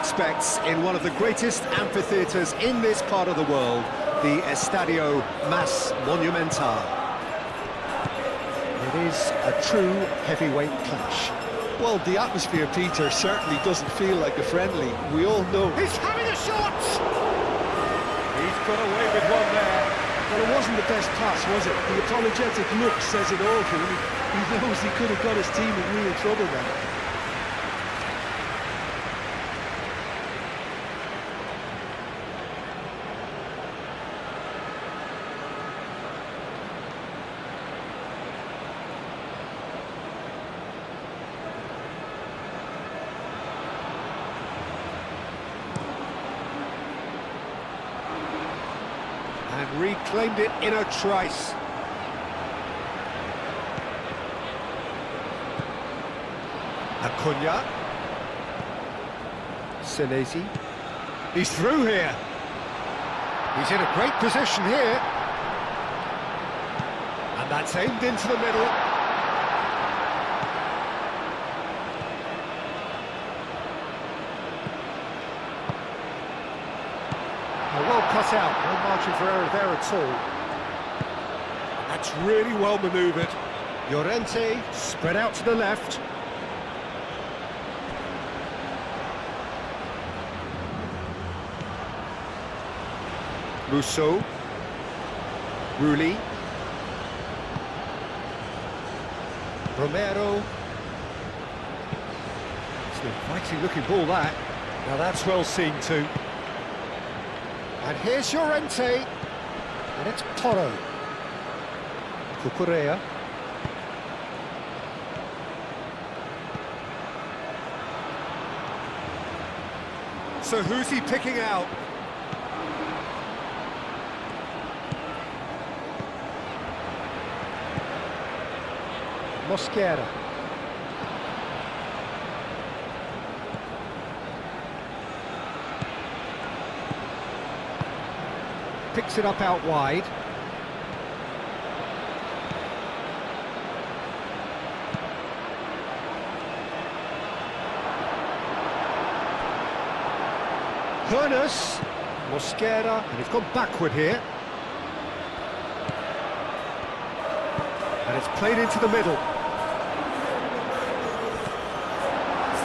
expects in one of the greatest amphitheatres in this part of the world, the Estadio Mas Monumental. It is a true heavyweight clash. Well, the atmosphere, Peter, certainly doesn't feel like a friendly. We all know. He's having a shot! He's got away with one there. Well, it wasn't the best pass, was it? The apologetic look says it all for him. He knows he could have got his team in real trouble then. And reclaimed it in a trice. Acuna. Senesi. He's through here. He's in a great position here. And that's aimed into the middle. Well cut out, no margin for error there at all. That's really well manoeuvred. Llorente spread out to the left. Rousseau. Rulli. Romero. It's an inviting looking ball that. Now that's well seen too. And here's Llorente, and it's Porro. Cucurella. So who's he picking out? Mosquera. Picks it up out wide. Hernus, Mosquera, and he's gone backward here. And it's played into the middle.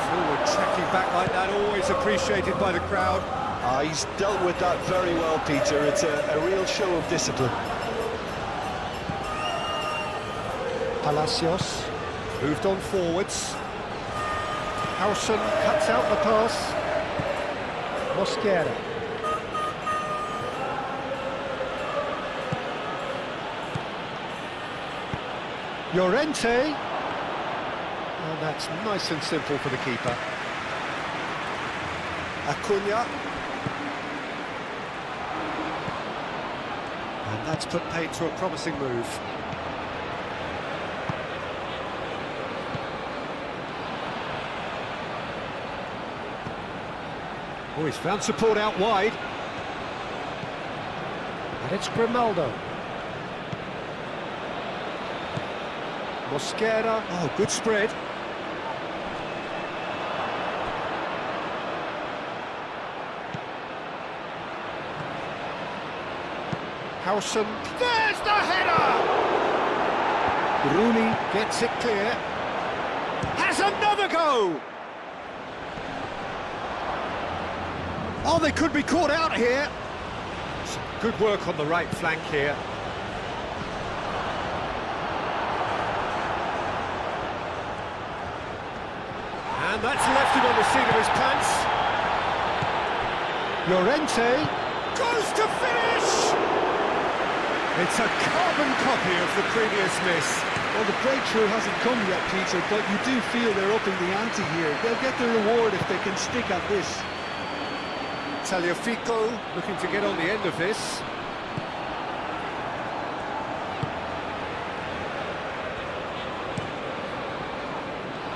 Forward tracking back like that, always appreciated by the crowd. He's dealt with that very well, Peter. It's a real show of discipline. Palacios moved on forwards. Howson cuts out the pass. Mosquera. Llorente. And that's nice and simple for the keeper. Acuna. And that's put paid to a promising move. Oh, he's found support out wide. And it's Grimaldo. Mosquera. Oh, good spread. Howson. There's the header! Rooney gets it clear. Has another go! Oh, they could be caught out here. Some good work on the right flank here. And that's left him on the seat of his pants. Llorente goes to finish! It's a carbon copy of the previous miss. Well, the breakthrough hasn't come yet, Peter, but you do feel they're upping the ante here. They'll get the reward if they can stick at this. Tagliafico looking to get on the end of this.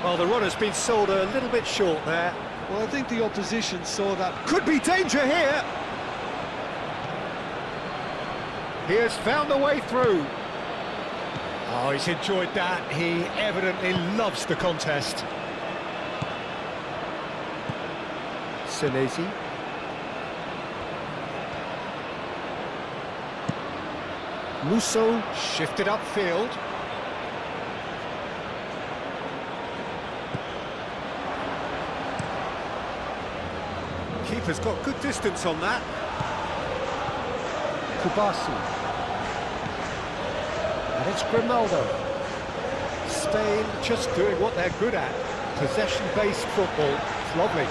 Well, the run has been sold a little bit short there. Well, I think the opposition saw that. Could be danger here. He has found a way through. Oh, he's enjoyed that. He evidently loves the contest. Senesi. Musso shifted upfield. Keeper's got good distance on that. Kubasi. And it's Grimaldo. Spain just doing what they're good at. Possession-based football. It's lovely.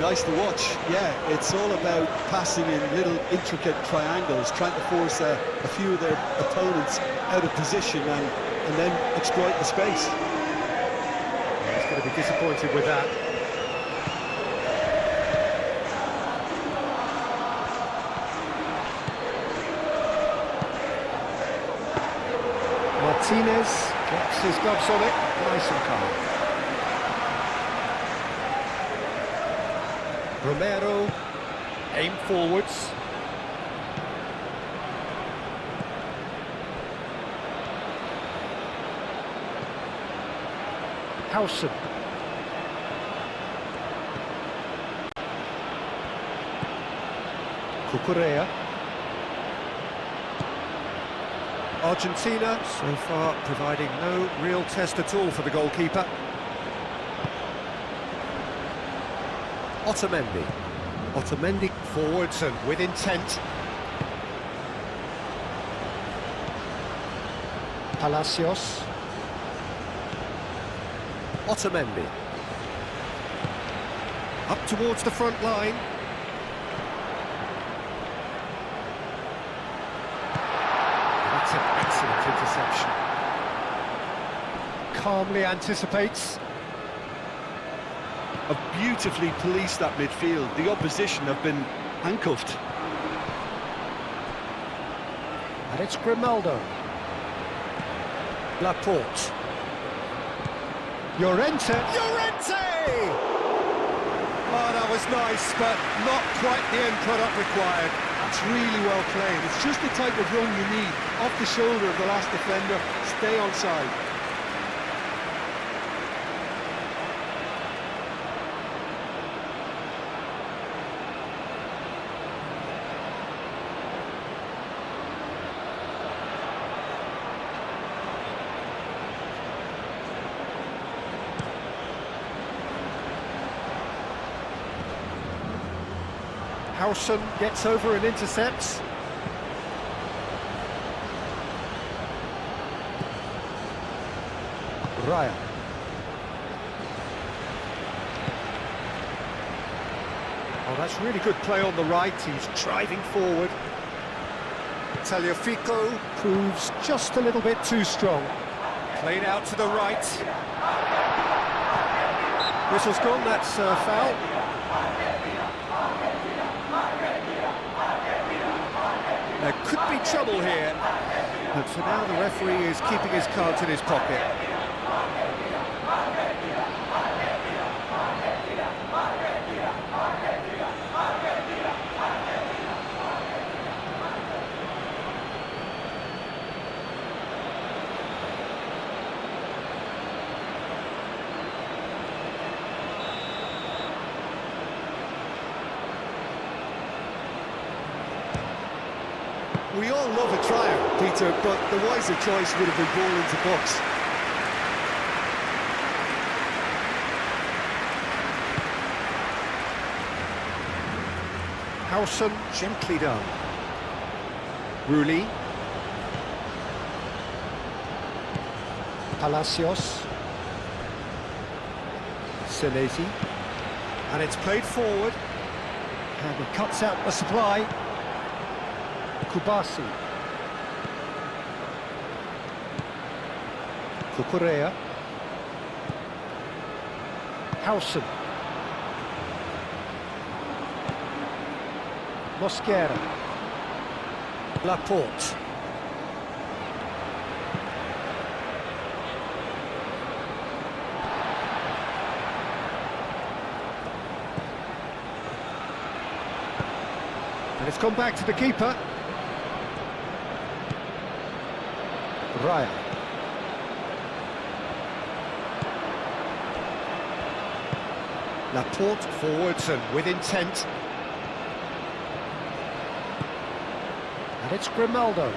Nice to watch. Yeah, it's all about passing in little intricate triangles, trying to force a few of their opponents out of position and then exploit the space. He's going to be disappointed with that. Martinez gets his gloves on it, nice and calm. Romero, aim forwards. Howson. Cucurella. Argentina, so far, providing no real test at all for the goalkeeper. Otamendi. Otamendi forwards and with intent. Palacios. Otamendi. Up towards the front line. That's an excellent interception. Calmly anticipates. Have beautifully policed that midfield. The opposition have been handcuffed. And it's Grimaldo. Laporte. Llorente! Oh, that was nice, but not quite the end product required. That's really well played. It's just the type of run you need. Off the shoulder of the last defender, stay onside. Howson gets over and intercepts. Raya. Oh, that's really good play on the right. He's driving forward. Tagliafico proves just a little bit too strong. Played out to the right. Whistle's gone, that's a foul. There could be trouble here, but for now the referee is keeping his cards in his pocket. We all love a triumph, Peter, but the wiser choice would have been ball into box. Howson, gently done. Rulli. Palacios. Senesi. And it's played forward. And he cuts out the supply. Kubasi. Cucurella. Howson. Mosquera. Laporte. And it's gone back to the keeper. Raya. Laporte forwards and with intent. And it's Grimaldo.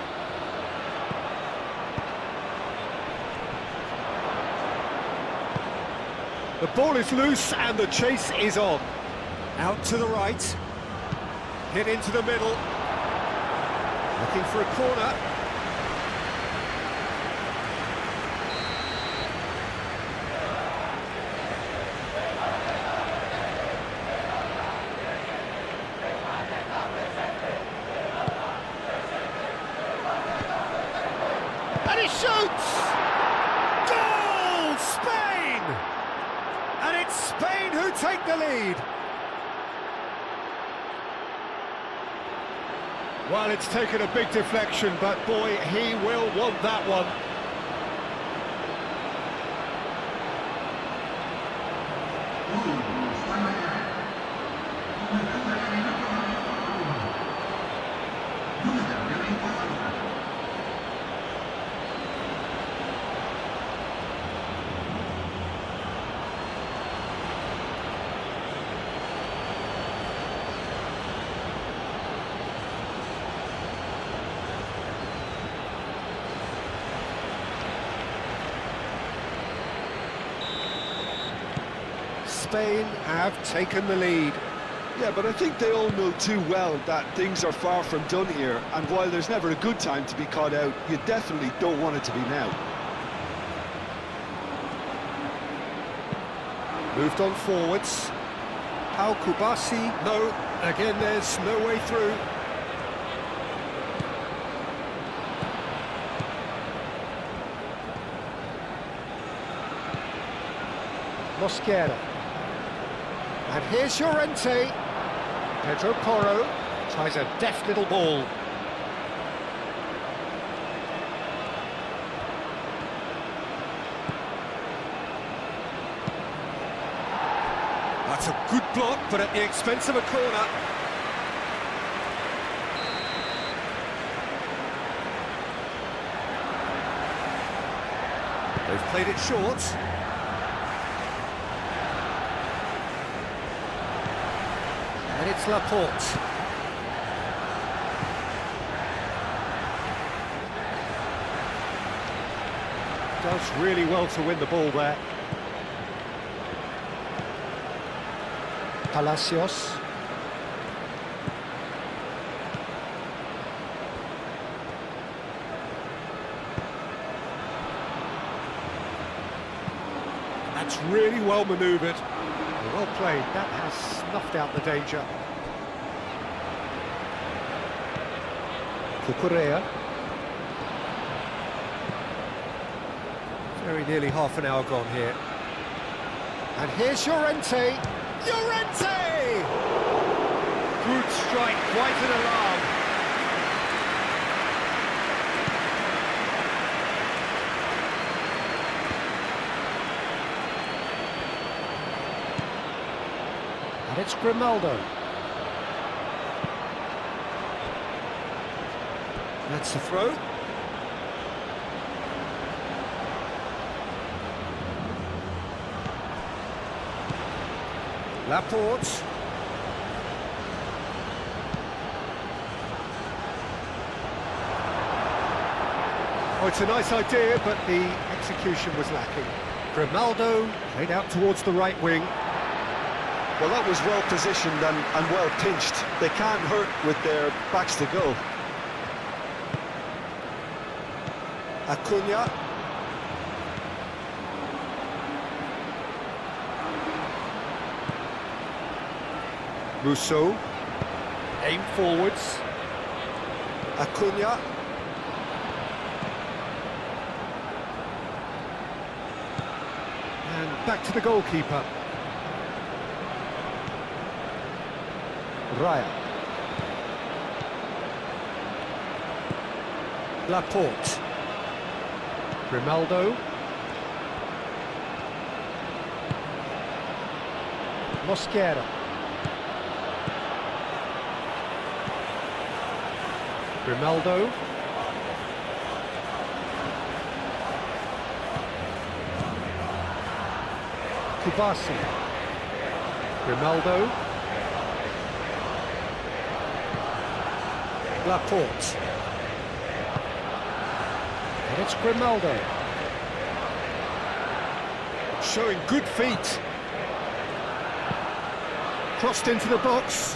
The ball is loose and the chase is on. Out to the right. Hit into the middle. Looking for a corner. And he shoots! Goal! Spain! And it's Spain who take the lead. Well, it's taken a big deflection, but boy, he will want that one. Spain have taken the lead. Yeah, but I think they all know too well that things are far from done here, and while there's never a good time to be caught out, you definitely don't want it to be now. Moved on forwards. Pau Kubasi, no, again there's no way through. Mosquera. And here's Llorente. Pedro Porro tries a deft little ball. That's a good block, but at the expense of a corner. They've played it short. And it's Laporte. Does really well to win the ball there. Palacios. That's really well manoeuvred. Well played, that has snuffed out the danger. Cucurella. Very nearly half an hour gone here. And here's Llorente. Llorente! Good strike, quite an alarm. And it's Grimaldo. That's the throw. Laporte. Oh, it's a nice idea, but the execution was lacking. Grimaldo played out towards the right wing. Well, that was well positioned and well pinched. They can't hurt with their backs to goal. Acuna. Rousseau. Aim forwards. Acuna. And back to the goalkeeper. Raya. Laporte. Grimaldo. Mosquera. Grimaldo. Kubasi. Grimaldo. Laporte. And it's Grimaldo. Showing good feet. Crossed into the box.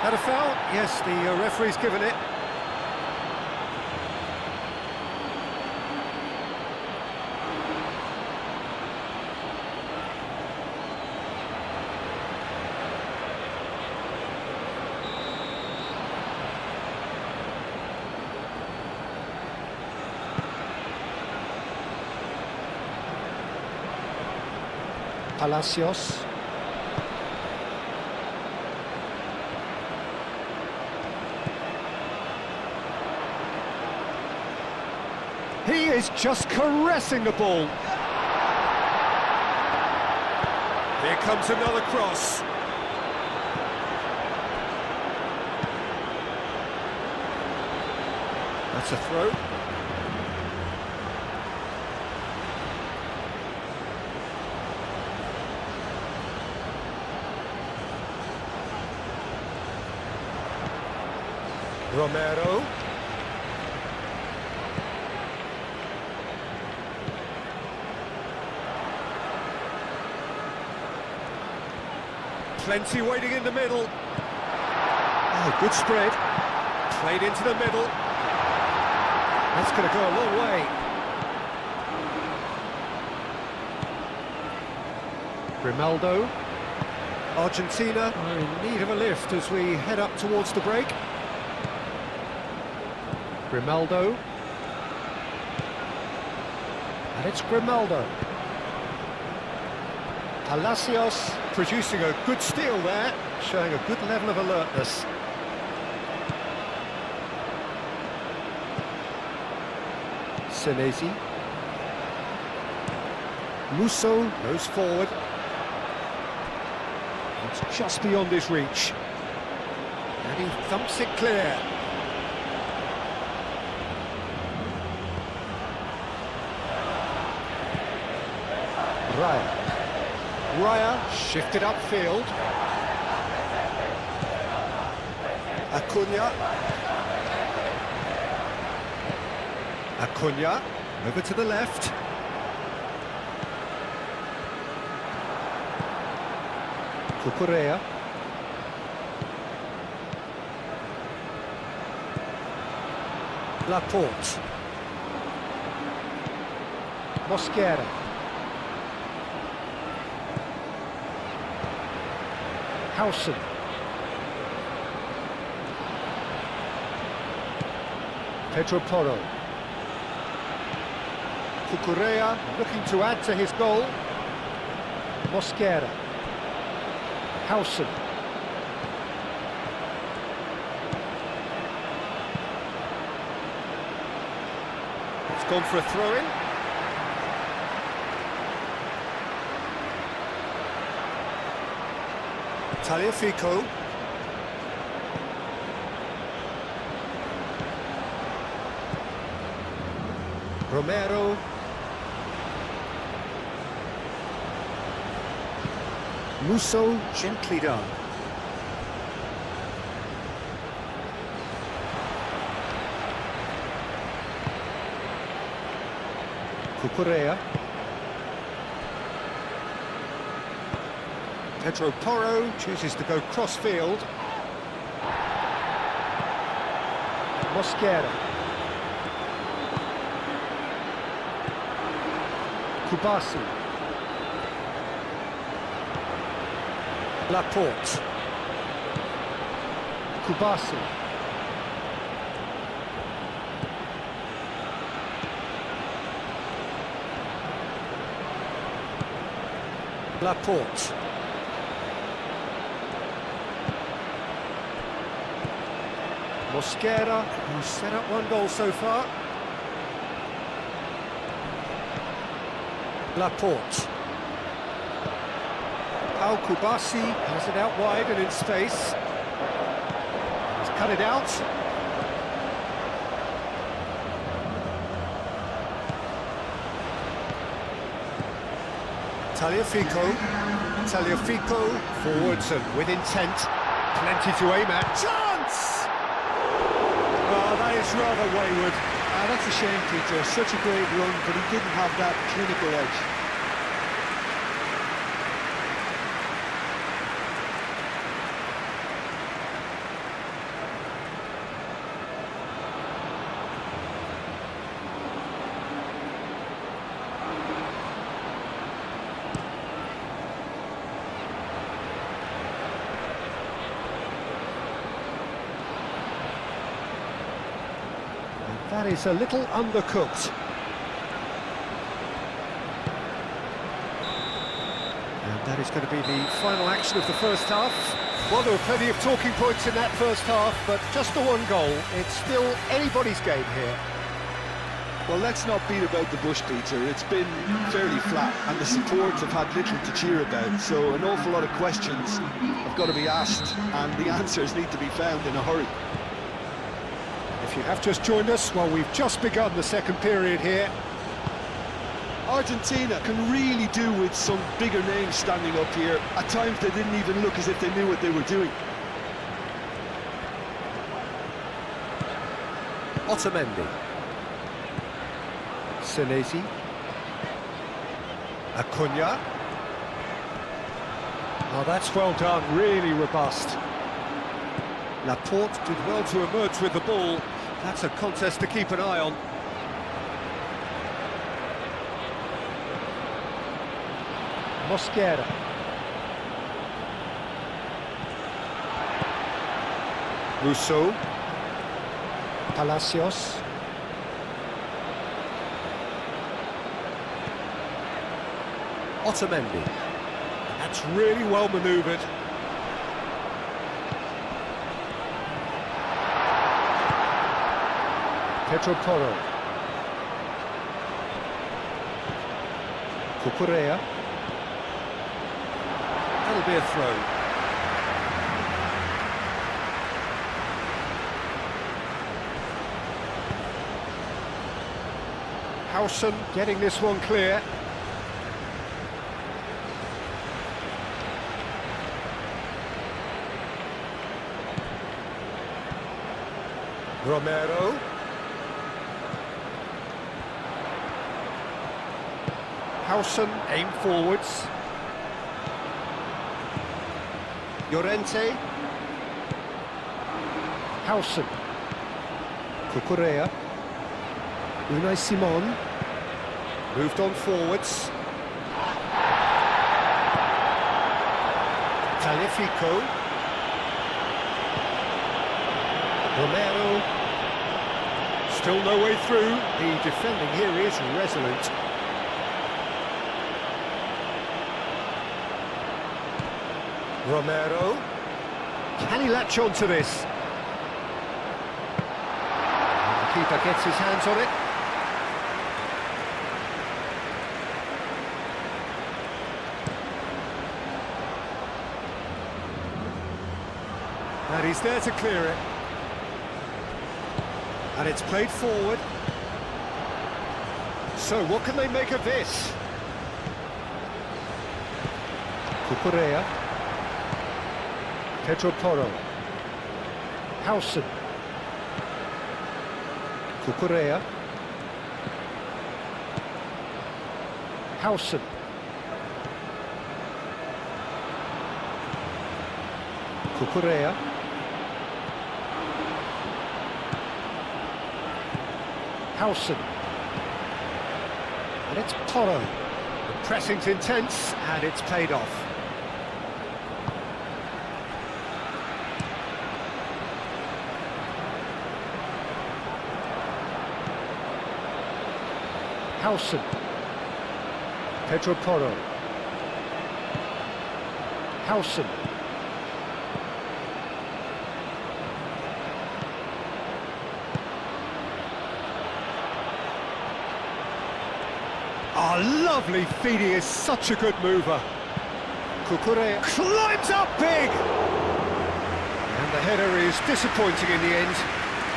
Had a foul? Yes, the referee's given it. Palacios. He is just caressing the ball. Here comes another cross. That's a throw. Romero. Plenty waiting in the middle. Oh, good spread. Played into the middle. That's going to go a long way. Grimaldo. Argentina are in need of a lift as we head up towards the break. Grimaldo. And it's Grimaldo. Palacios producing a good steal there, showing a good level of alertness. Senesi. Musso goes forward. It's just beyond his reach. And he thumps it clear. Raya shifted upfield. Acuna over to the left. Cucurella. Laporte. Mosquera. Howson. Pedro Porro. Cucurella looking to add to his goal. Mosquera. Howson. It's gone for a throw-in. Tagliafico. Romero. Musso, gently done. Cucurella. Pedro Porro chooses to go cross-field. Mosquera. Kubasi. Laporte. Kubasi. Laporte. Mosquera, who's set up one goal so far. Laporte. Pau Kubasi has it out wide and in space. He's cut it out. Tagliafico, forwards and with intent. Plenty to aim at. Chance! Oh, that is rather wayward. That's a shame, Peter. Such a great run, but he didn't have that clinical edge. That is a little undercooked. And that is going to be the final action of the first half. Well, there were plenty of talking points in that first half, but just the one goal. It's still anybody's game here. Well, let's not beat about the bush, Peter. It's been fairly flat, and the supports have had little to cheer about. So an awful lot of questions have got to be asked, and the answers need to be found in a hurry. If you have just joined us, well, we've just begun the second period here. Argentina can really do with some bigger names standing up here. At times they didn't even look as if they knew what they were doing. Otamendi. Senesi. Acuna. Oh, that's well done, really robust. Laporte did well to emerge with the ball. That's a contest to keep an eye on. Mosquera. Rousseau. Palacios. Otamendi. That's really well manoeuvred. Pedro Porro. Cucurella. That'll be a throw. Howson getting this one clear. Romero. Howson, aim forwards. Llorente. Howson. Cucurella. Unai Simon. Moved on forwards. Tagliafico. Romero. Still no way through. The defending here is resolute. Romero. Can he latch on to this? And the keeper gets his hands on it. And he's there to clear it. And it's played forward. So what can they make of this? Cucurella. Pedro Porro. Howson. Cucurella. Howson. Cucurella. Howson. And it's Porro. The pressing's intense and it's paid off. Howson. Pedro Porro. Howson. Oh, lovely feed, he is such a good mover. Cucurella climbs up big! And the header is disappointing in the end.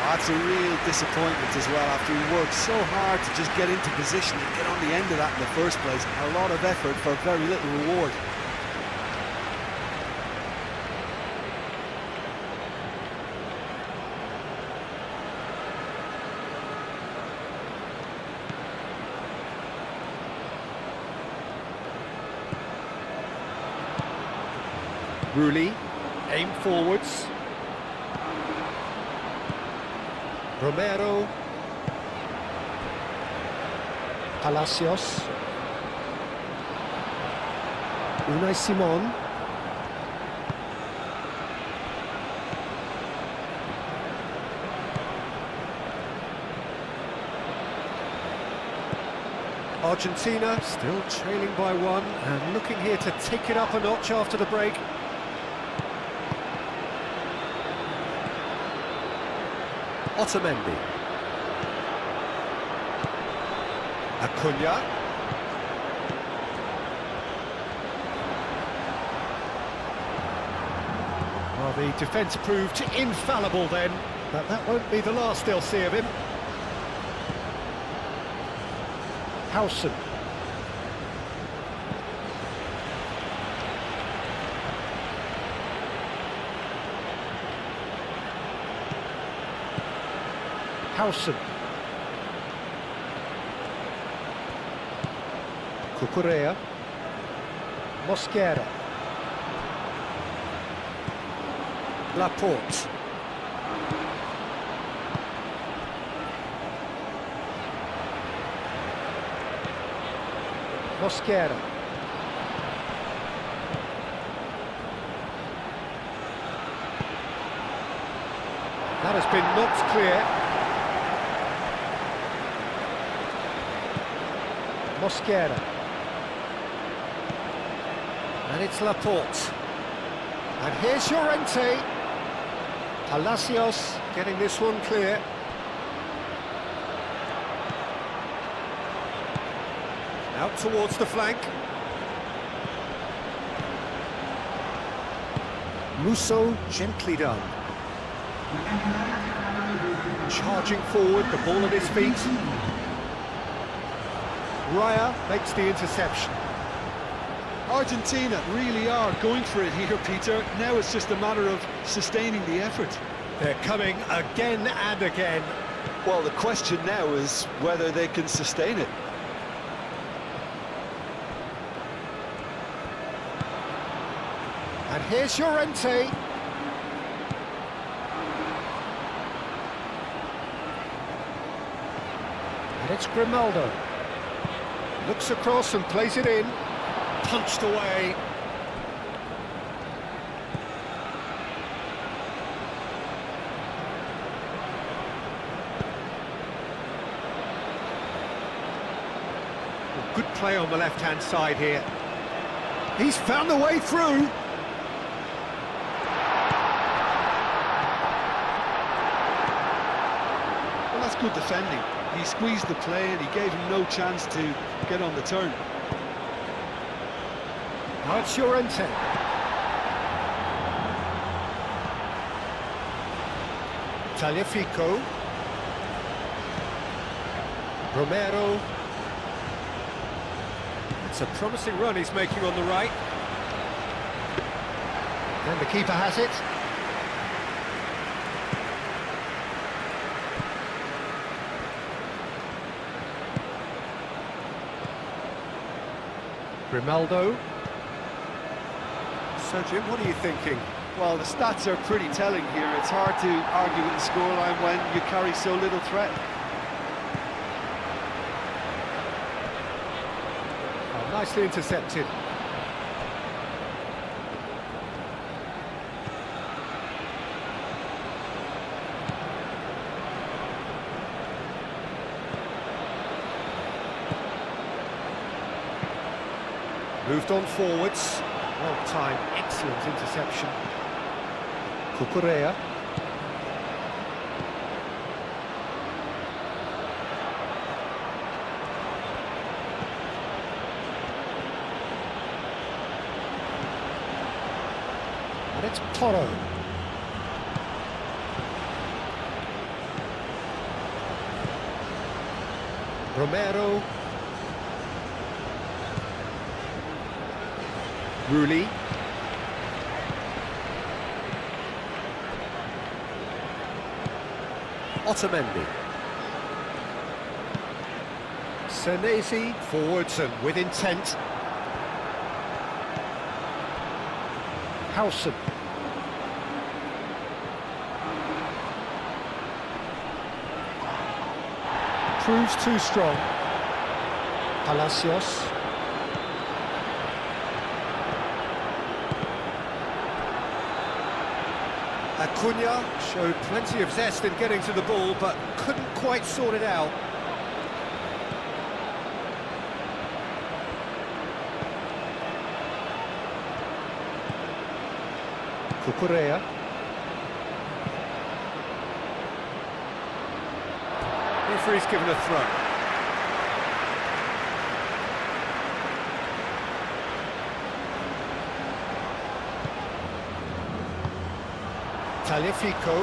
That's a real disappointment as well, after he worked so hard to just get into position and get on the end of that in the first place. A lot of effort for very little reward. Rulli, aim forwards. Romero. Palacios. Unai Simon. Argentina still trailing by one and looking here to take it up a notch after the break. Otamendi. Acuna. Well, the defence proved infallible then, but that won't be the last they'll see of him. Howson. Howson. Cucurella. Mosquera. Laporte. Mosquera. That has been knocked clear. Mosquera. And it's Laporte. And here's Llorente. Palacios getting this one clear. Out towards the flank. Musso gently done. Charging forward, the ball at his feet. Raya makes the interception. Argentina really are going for it here, Peter. Now it's just a matter of sustaining the effort. They're coming again and again. Well, the question now is whether they can sustain it. And here's Llorente. And it's Grimaldo. Looks across and plays it in. Punched away. Good play on the left-hand side here. He's found the way through. Well, that's good defending. He squeezed the play and he gave him no chance to get on the turn. Now it's Llorente. Tagliafico. Romero. It's a promising run he's making on the right. And the keeper has it. Grimaldo. So, Jim, what are you thinking? Well, the stats are pretty telling here. It's hard to argue with the scoreline when you carry so little threat. Oh, nicely intercepted. Moved on forwards. Well timed, excellent interception. Cucurella. And it's Toro. Romero. Rulli. Otamendi. Senesi forwards and with intent. Howson. Proves too strong. Palacios. Acuna showed plenty of zest in getting to the ball, but couldn't quite sort it out. Cucurella. Referee's given a throw. Tagliafico.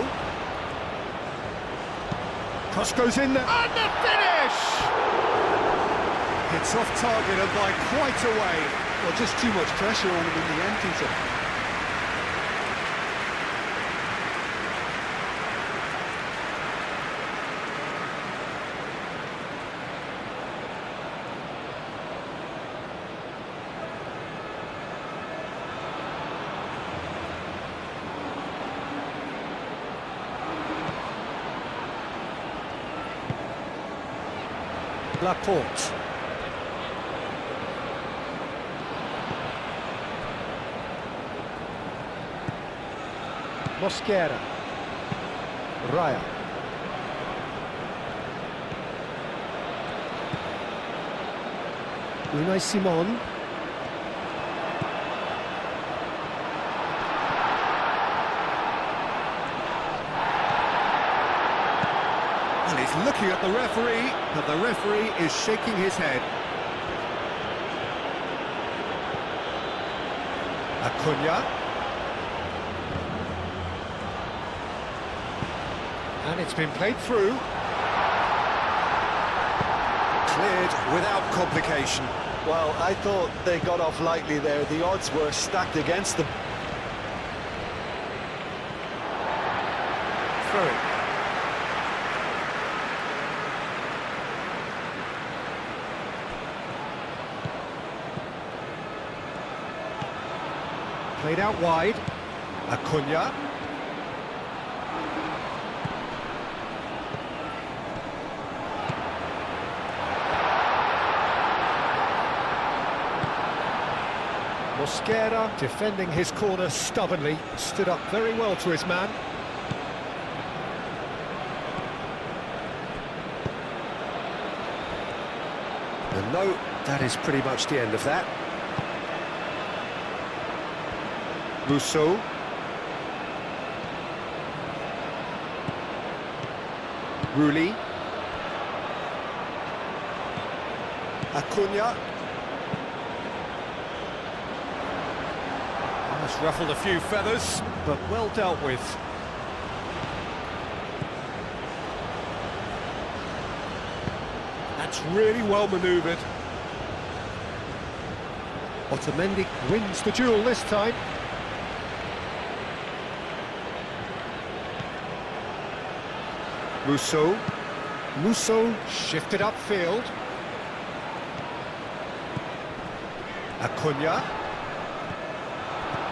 Cross goes in there. And the finish! It's off target and by quite a way. Well, just too much pressure on him in the end, Peter. Laporte. Mosquera. Raya. Unai Simon. And he's looking at the referee, but the referee is shaking his head. Acuna. And it's been played through. Cleared without complication. Well, I thought they got off lightly there. The odds were stacked against them. Throw it. Played out wide. Acuna. Mosquera defending his corner stubbornly, stood up very well to his man. And no, that is pretty much the end of that. Rousseau. Rulli. Acuna. That's ruffled a few feathers, but well dealt with. That's really well manoeuvred. Otamendi wins the duel this time. Rousseau. Rousseau shifted upfield. Acuna.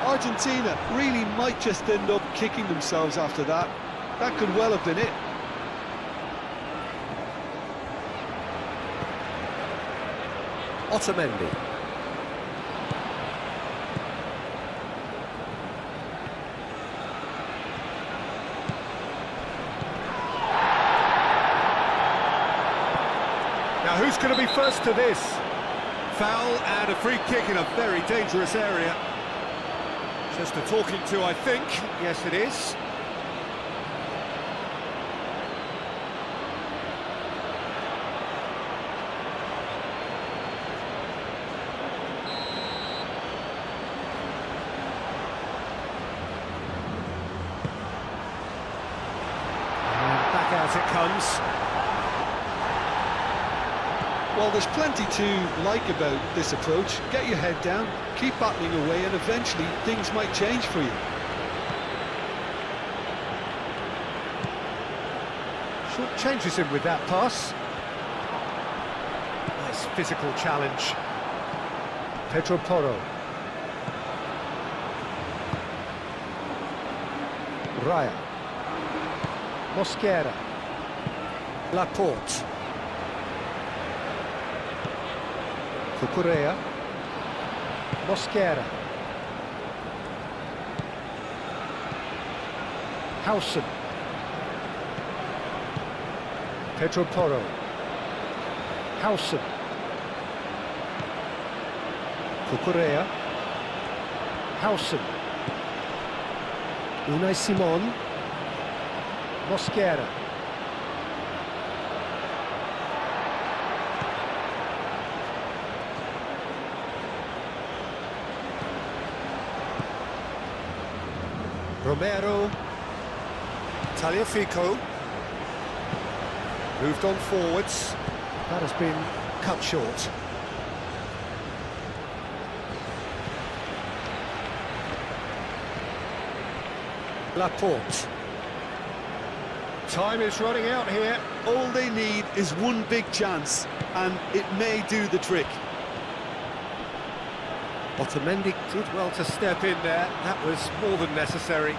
Argentina really might just end up kicking themselves after that. That could well have been it. Otamendi. Now who's going to be first to this? Foul and a free kick in a very dangerous area. Just a talking to, I think. Yes, it is. And back out it comes. Well, there's plenty to like about this approach. Get your head down, keep battling away, and eventually things might change for you. Short changes him with that pass. Nice physical challenge. Pedro Porro. Raya. Mosquera. Laporte. Cucurella. Mosquera. Howson. Pedro Porro. Howson. Cucurella. Howson. Unai Simon. Mosquera. Romero. Tagliafico. Moved on forwards. That has been cut short. Laporte. Time is running out here. All they need is one big chance, and it may do the trick. Otamendi did well to step in there. That was more than necessary.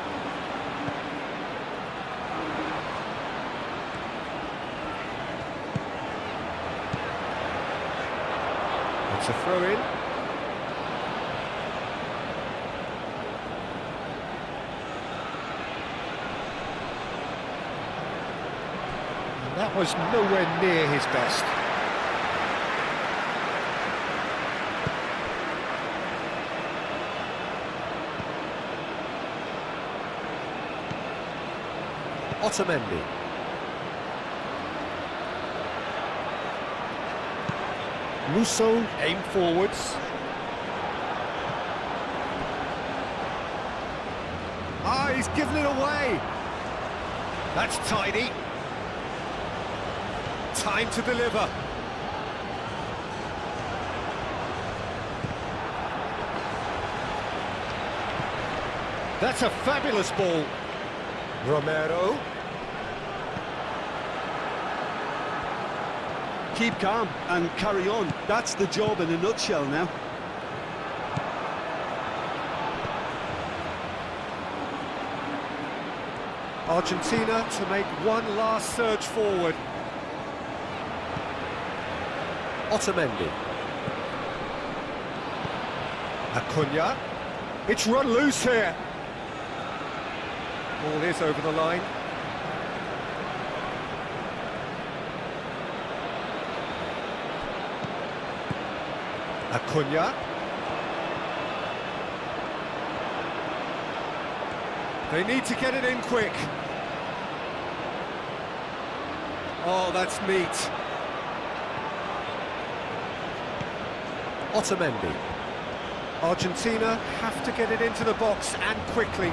It's a throw-in. And that was nowhere near his best. Otamendi. Musso, aim forwards. Ah, he's given it away. That's tidy. Time to deliver. That's a fabulous ball. Romero. Keep calm and carry on. That's the job in a nutshell now. Argentina to make one last surge forward. Otamendi. Acuna. It's run loose here. Ball is over the line. Acuna. They need to get it in quick. Oh, that's neat. Otamendi. Argentina have to get it into the box and quickly.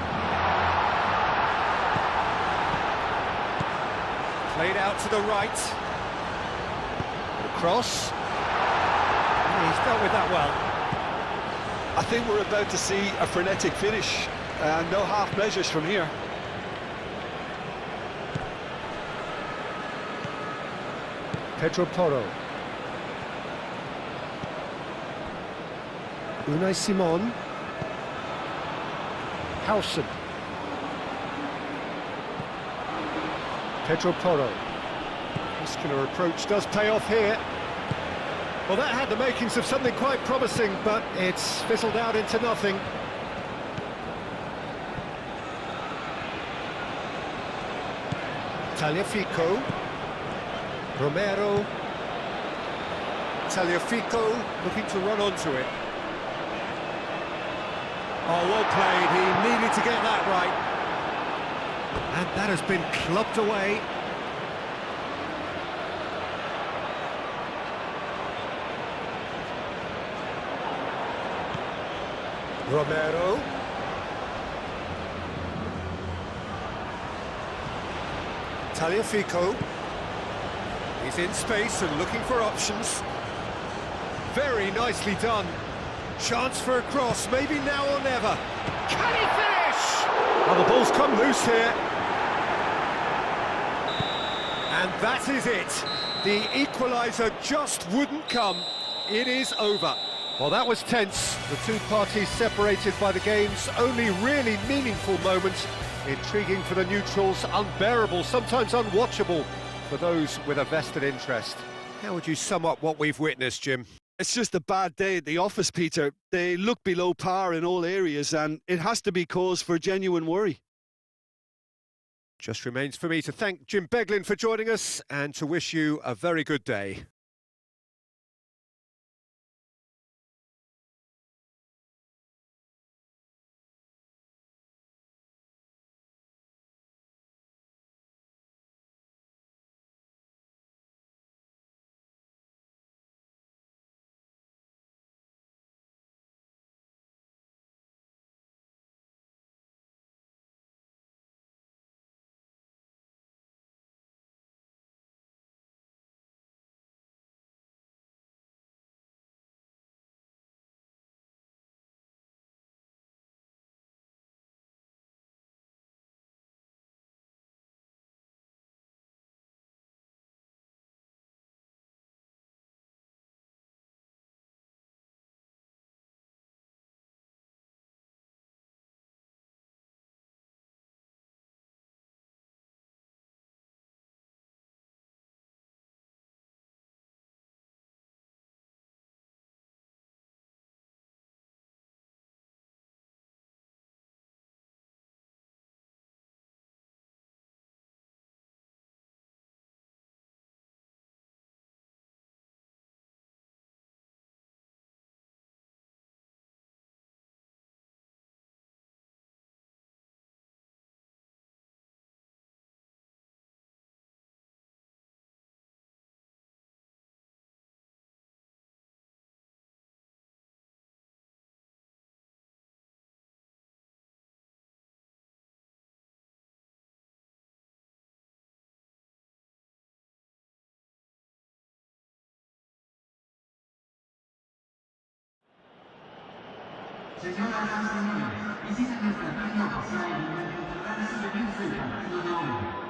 Played out to the right. The cross. He's dealt with that well. I think we're about to see a frenetic finish. No half measures from here. Pedro Porro. Unai Simon. Howson. Pedro Porro. Muscular approach does pay off here. Well, that had the makings of something quite promising, but it's fizzled out into nothing. Tagliafico. Romero. Tagliafico looking to run onto it. Oh, well played. He needed to get that right. And that has been clubbed away. Romero. Tagliafico. He's in space and looking for options. Very nicely done. Chance for a cross, maybe now or never. Can he finish? Well, the ball's come loose here. And that is it. The equaliser just wouldn't come. It is over. Well, that was tense. The two parties separated by the game's only really meaningful moment. Intriguing for the neutrals, unbearable, sometimes unwatchable for those with a vested interest. How would you sum up what we've witnessed, Jim? It's just a bad day at the office, Peter. They look below par in all areas, and it has to be cause for genuine worry. Just remains for me to thank Jim Beglin for joining us and to wish you a very good day. Señoras y señores, visiten nuestra página oficial donde encontrarán souvenirs del partido de hoy.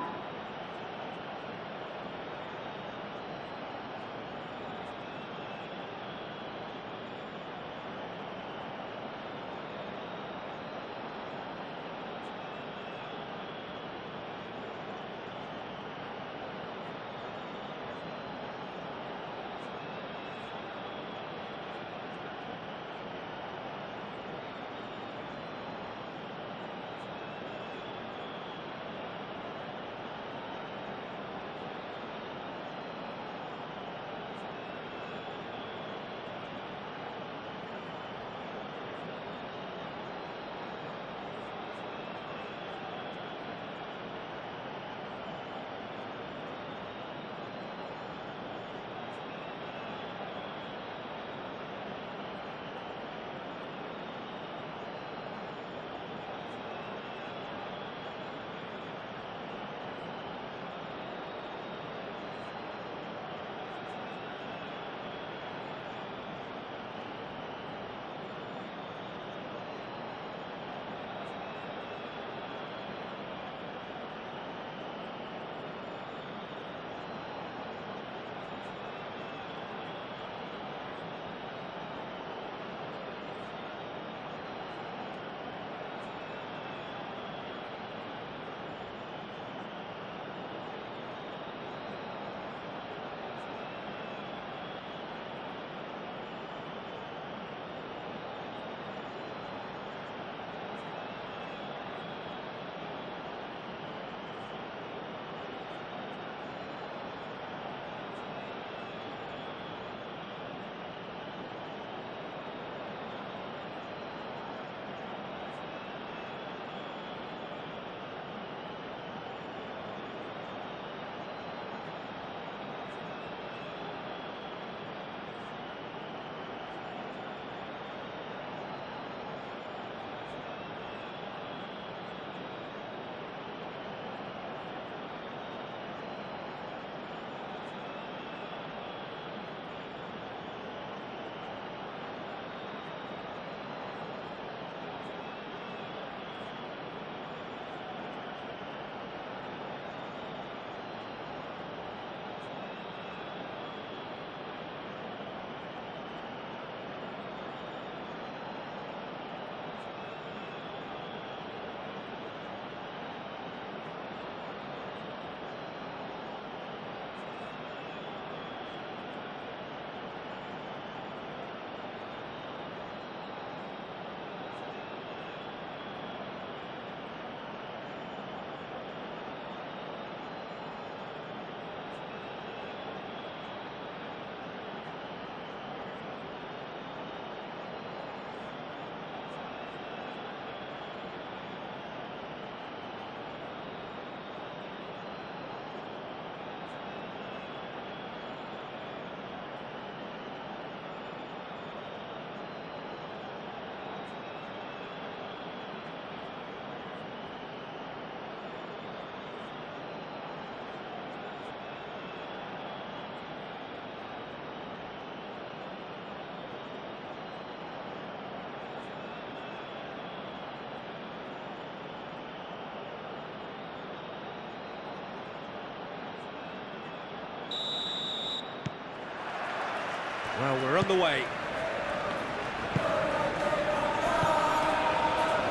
Well, we're on the way.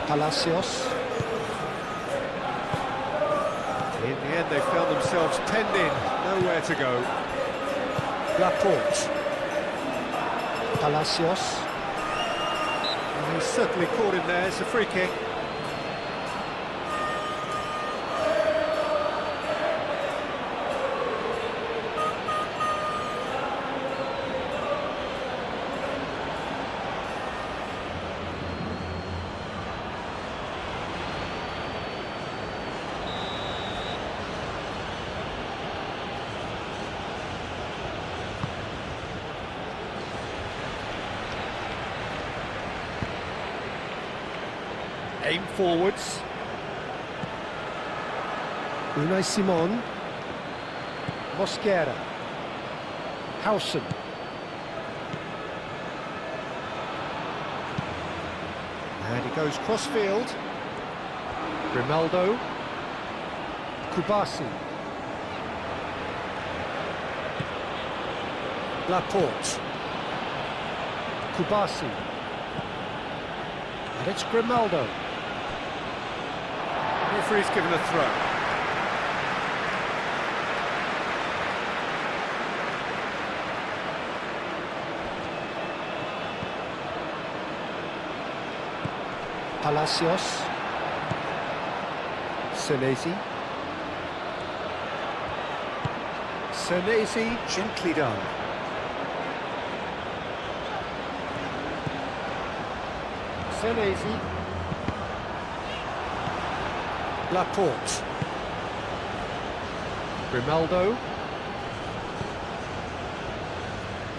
Palacios. In the end, they found themselves penned in, nowhere to go. Laporte. Palacios. And he's certainly caught him there. It's a free kick. Aim forwards. Unai Simon. Mosquera. Howson. And he goes cross-field. Grimaldo. Kubasi. Laporte. Kubasi. And it's Grimaldo. Referee's given a throw. Palacios. Senesi. Senesi, gently done. Senesi. Laporte. Grimaldo.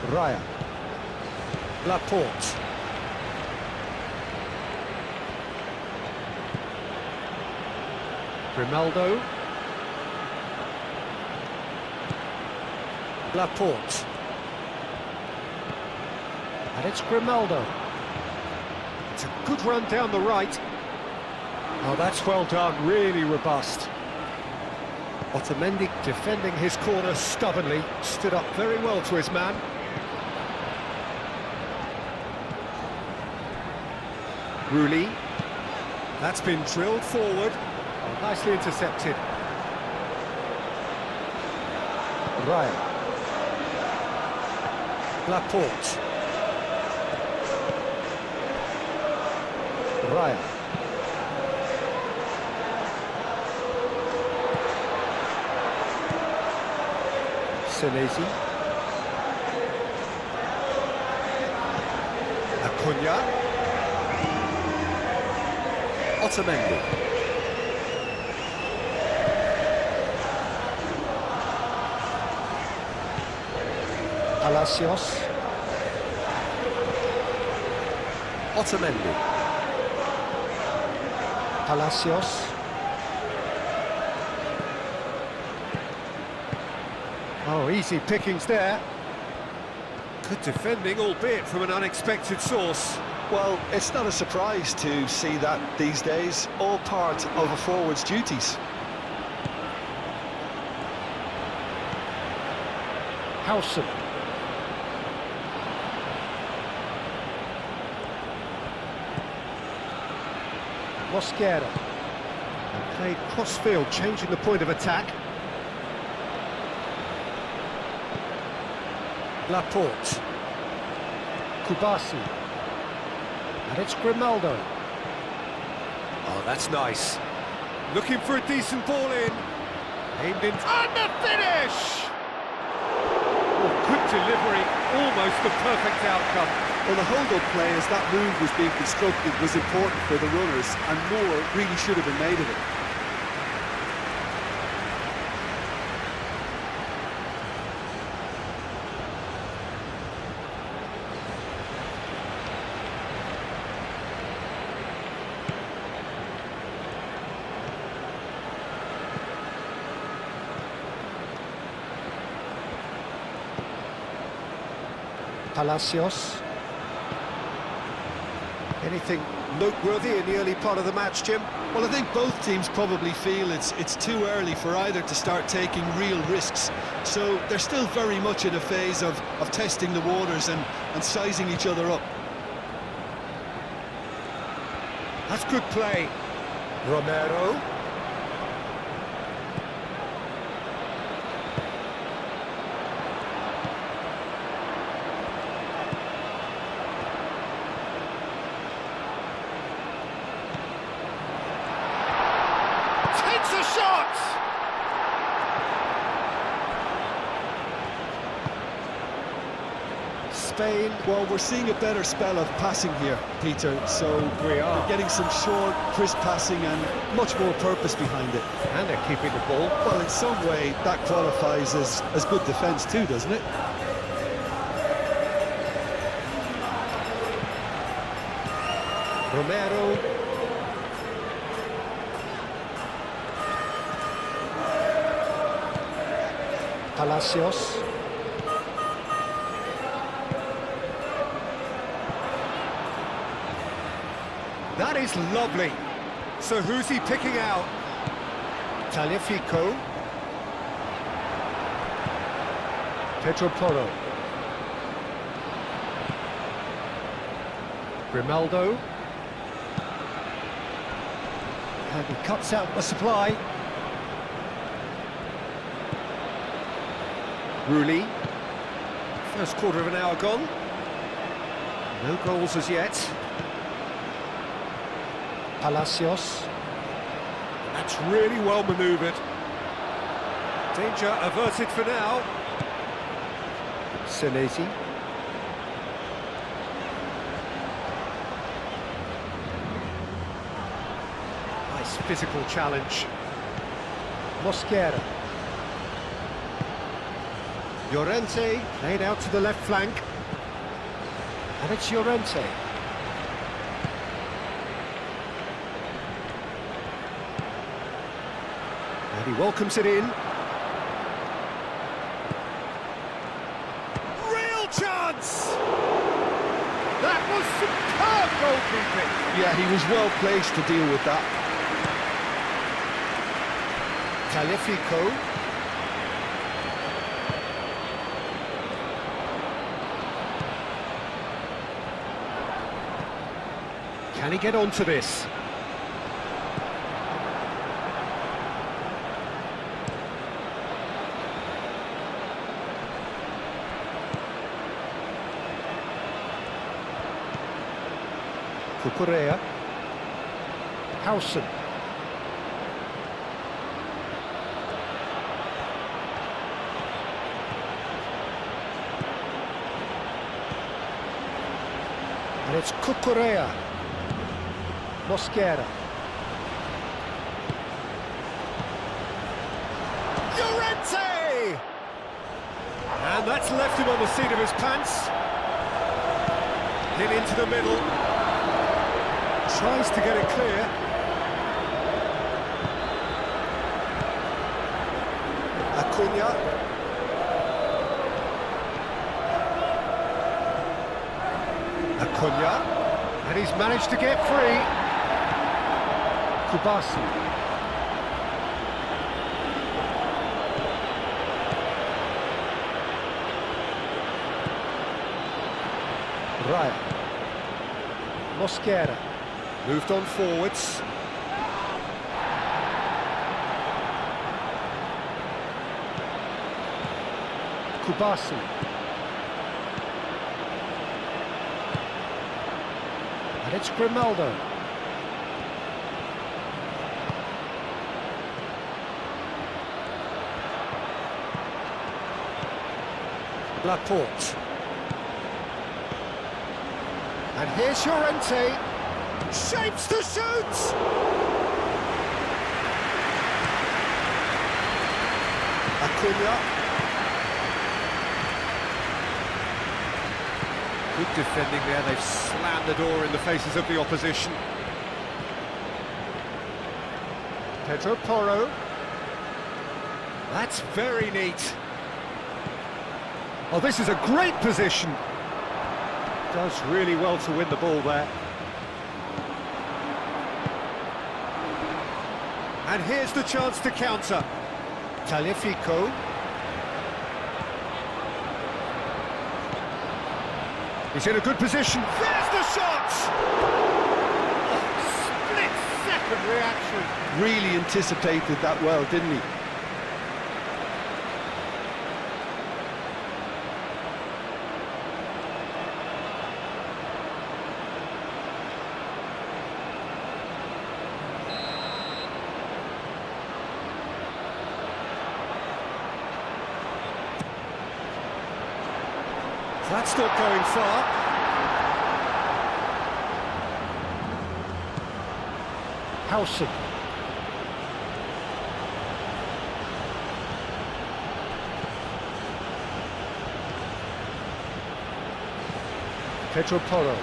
Raya. Laporte. Grimaldo. Laporte. And it's Grimaldo. It's a good run down the right. Oh, that's well done, really robust. Otamendi defending his corner stubbornly, stood up very well to his man. Rulli, that's been drilled forward, nicely intercepted. Raya. Laporte. Raya. Senesi. Acuna. Otamendi. Palacios. Otamendi. Palacios. Oh, easy pickings there. Good defending, albeit from an unexpected source. Well, it's not a surprise to see that these days, all part of a forward's duties. Howson. Mosquera. And played cross-field, changing the point of attack. Laporte. Kubasi. And it's Grimaldo. Oh, that's nice. Looking for a decent ball in. Aimed in. And the finish! Oh, good delivery. Almost the perfect outcome. Well, the hold-up play as that move was being constructed was important for the runners, and more really should have been made of it. Palacios. Anything noteworthy in the early part of the match, Jim? Well, I think both teams probably feel it's too early for either to start taking real risks. So they're still very much in a phase of testing the waters and sizing each other up. That's good play. Romero. Takes a shot! Spain, well, we're seeing a better spell of passing here, Peter, so we're getting some short, crisp passing and much more purpose behind it. And they're keeping the ball. Well, in some way, that qualifies as good defence too, doesn't it? Romero. Palacios. That is lovely. So who's he picking out? Taliafico. Pedro Porro. Grimaldo. And he cuts out the supply. Rulli. First quarter of an hour gone. No goals as yet. Palacios. That's really well manoeuvred. Danger averted for now. Senesi. Nice physical challenge. Mosquera. Llorente played out to the left flank. And it's Llorente. And he welcomes it in. Real chance! That was superb goalkeeping. Yeah, he was well placed to deal with that. Taliafico. Can he get onto this? Cucurella. Howson. And it's Cucurella. Mosquera. Llorente! And that's left him on the seat of his pants. Hit into the middle. Tries to get it clear. Acuna. Acuna. And he's managed to get free. Kubasi. Raya. Mosquera. Moved on forwards. Kubasi. And it's Grimaldo. Laporte. And here's Llorente. Shapes to shoot! Acuna. Good defending there, they've slammed the door in the faces of the opposition. Pedro Porro. That's very neat. Oh, this is a great position. Does really well to win the ball there. And here's the chance to counter. Tagliafico. He's in a good position. There's the shot! Split-second reaction. Really anticipated that well, didn't he? That's not going far. Howson. Pedro Porro.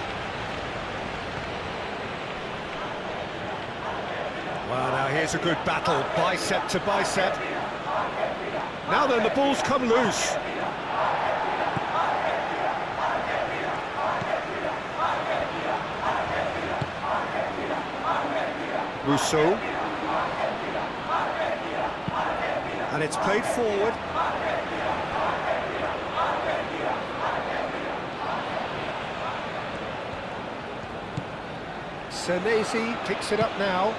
Well, now here's a good battle, bicep to bicep. Now then, the ball's come loose. Rousseau. And it's played forward. Senesi picks it up now.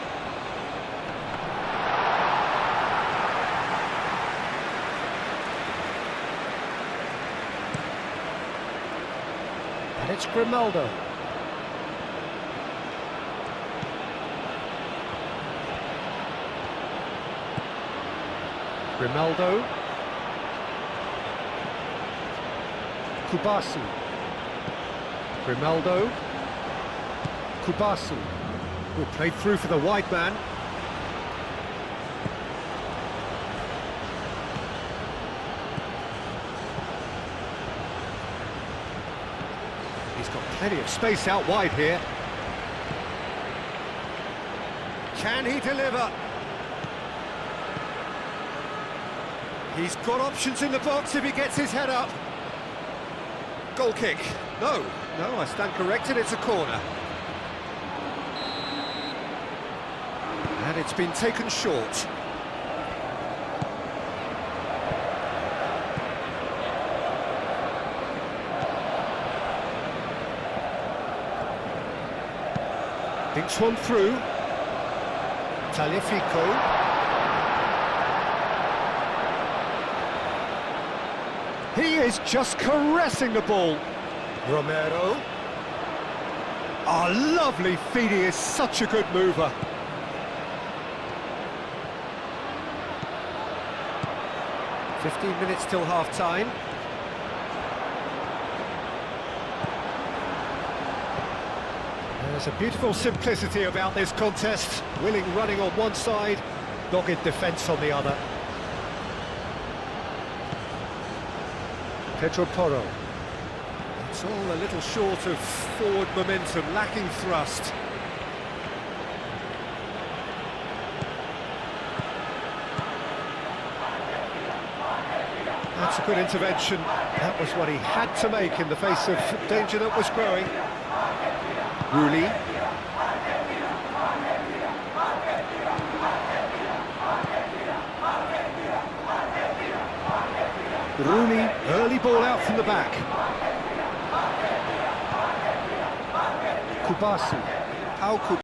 And it's Grimaldo. Grimaldo. Kubasi. Grimaldo. Kubasi. Oh, played through for the wide man. He's got plenty of space out wide here. Can he deliver? He's got options in the box if he gets his head up. Goal kick. No, I stand corrected, it's a corner. And it's been taken short. Thinks one through. Tagliafico. He is just caressing the ball. Romero. Oh, lovely feed, he is such a good mover. "15 minutes till half-time. There's a beautiful simplicity about this contest. Willing running on one side, dogged defence on the other. Pedro Porro. It's all a little short of forward momentum, lacking thrust. That's a good intervention. That was what he had to make in the face of danger that was growing. Rooney. Rooney, early ball out from the back. Kubasi. How could